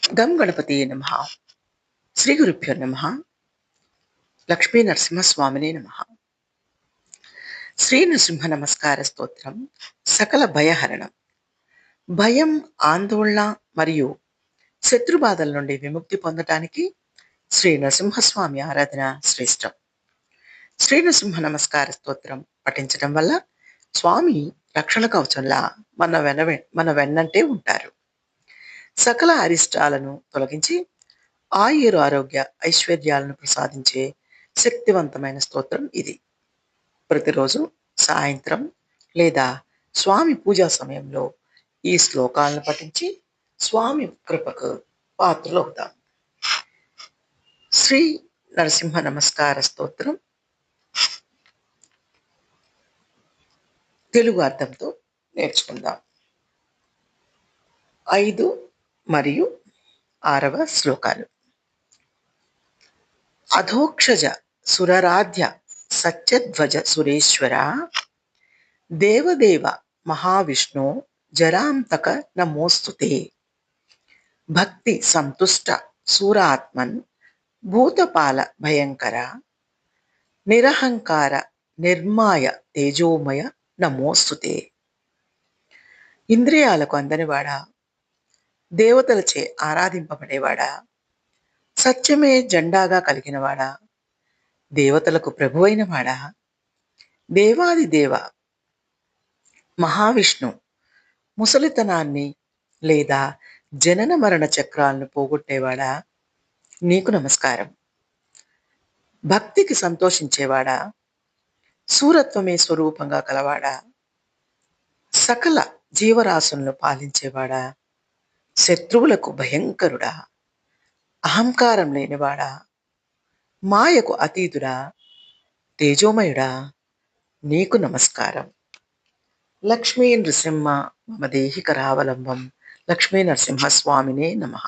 గం గణపతియే నమః. శ్రీ గురుభ్యో నమః. లక్ష్మీ నరసింహస్వామినే నమః. శ్రీ నృసింహ నమస్కార స్తోత్రం సకల భయహరణం. భయం, ఆందోళన మరియు శత్రుబాధల నుండి విముక్తి పొందటానికి శ్రీ నరసింహస్వామి ఆరాధన శ్రేష్టం. శ్రీ నృసింహ నమస్కార స్తోత్రం పఠించడం వల్ల స్వామి రక్షణ కవచంలా మన వెన్నంటే ఉంటారు. సకల అరిష్టాలను తొలగించి ఆయుర ఆరోగ్య ఐశ్వర్యాలను ప్రసాదించే శక్తివంతమైన స్తోత్రం ఇది. ప్రతిరోజు సాయంత్రం లేదా స్వామి పూజా సమయంలో ఈ శ్లోకాలను పఠించి స్వామి కృపకు పాత్రలవుతాం. శ్రీ నరసింహ నమస్కార స్తోత్రం తెలుగు అర్థంతో నేర్చుకుందాం. 5 మరియు 6వ శ్లోకాలు. అధోక్షజ సురరాధ్య సత్యధ్వజ సురేశ్వర దేవదేవ మహావిష్ణు జరాంతక నమోస్తుతే భక్తి సంతుష్ట సూరాత్మన్ భూతపాల భయంకర నిరహంకార నిర్మాయ తేజోమయ నమోస్తుతే. ఇంద్రియాలకు అందనివాడా, దేవతలచే ఆరాధింపబడేవాడా, సత్యమే జెండాగా కలిగినవాడా, దేవతలకు ప్రభువైన వాడా, దేవాది దేవ మహావిష్ణు ముసలితనాన్ని లేదా జనన మరణ చక్రాలను పోగొట్టేవాడా, నీకు నమస్కారం. భక్తికి సంతోషించేవాడా, సూరత్వమే స్వరూపంగా కలవాడా, సకల జీవరాశులను పాలించేవాడా, శత్రువులకు భయంకరుడా, అహంకారం లేనివాడా, మాయకు అతీతుడా, తేజోమయుడా, నీకు నమస్కారం. లక్ష్మీ నృసింహ మమ దేహి కరావలంబం. లక్ష్మీ నరసింహస్వామినే నమః.